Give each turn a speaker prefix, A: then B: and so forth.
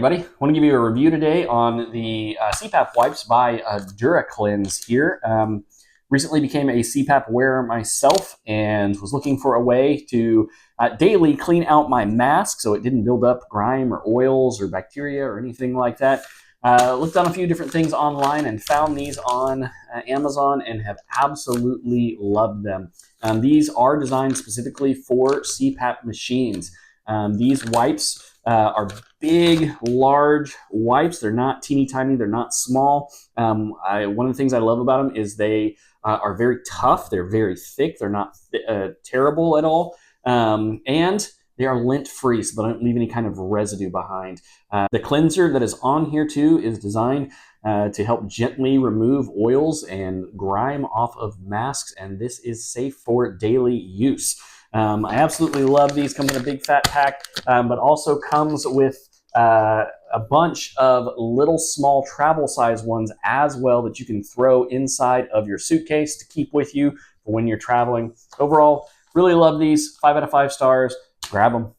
A: everybody, I want to give you a review today on the CPAP wipes by DuraCleanse here. Recently became a CPAP wearer myself and was looking for a way to daily clean out my mask so it didn't build up grime or oils or bacteria or anything like that. Looked on a few different things online and found these on Amazon and have absolutely loved them. These are designed specifically for CPAP machines. These wipes are big, large wipes. They're not teeny tiny. They're not small. One of the things I love about them is they are very tough. They're very thick. They're not terrible at all. And they are lint-free, so they don't leave any kind of residue behind. The cleanser that is on here too is designed to help gently remove oils and grime off of masks, and this is safe for daily use. I absolutely love these. Come in a big fat pack, but also comes with a bunch of little small travel size ones as well that you can throw inside of your suitcase to keep with you for when you're traveling. Overall, really love these. 5 out of 5 stars. Grab them.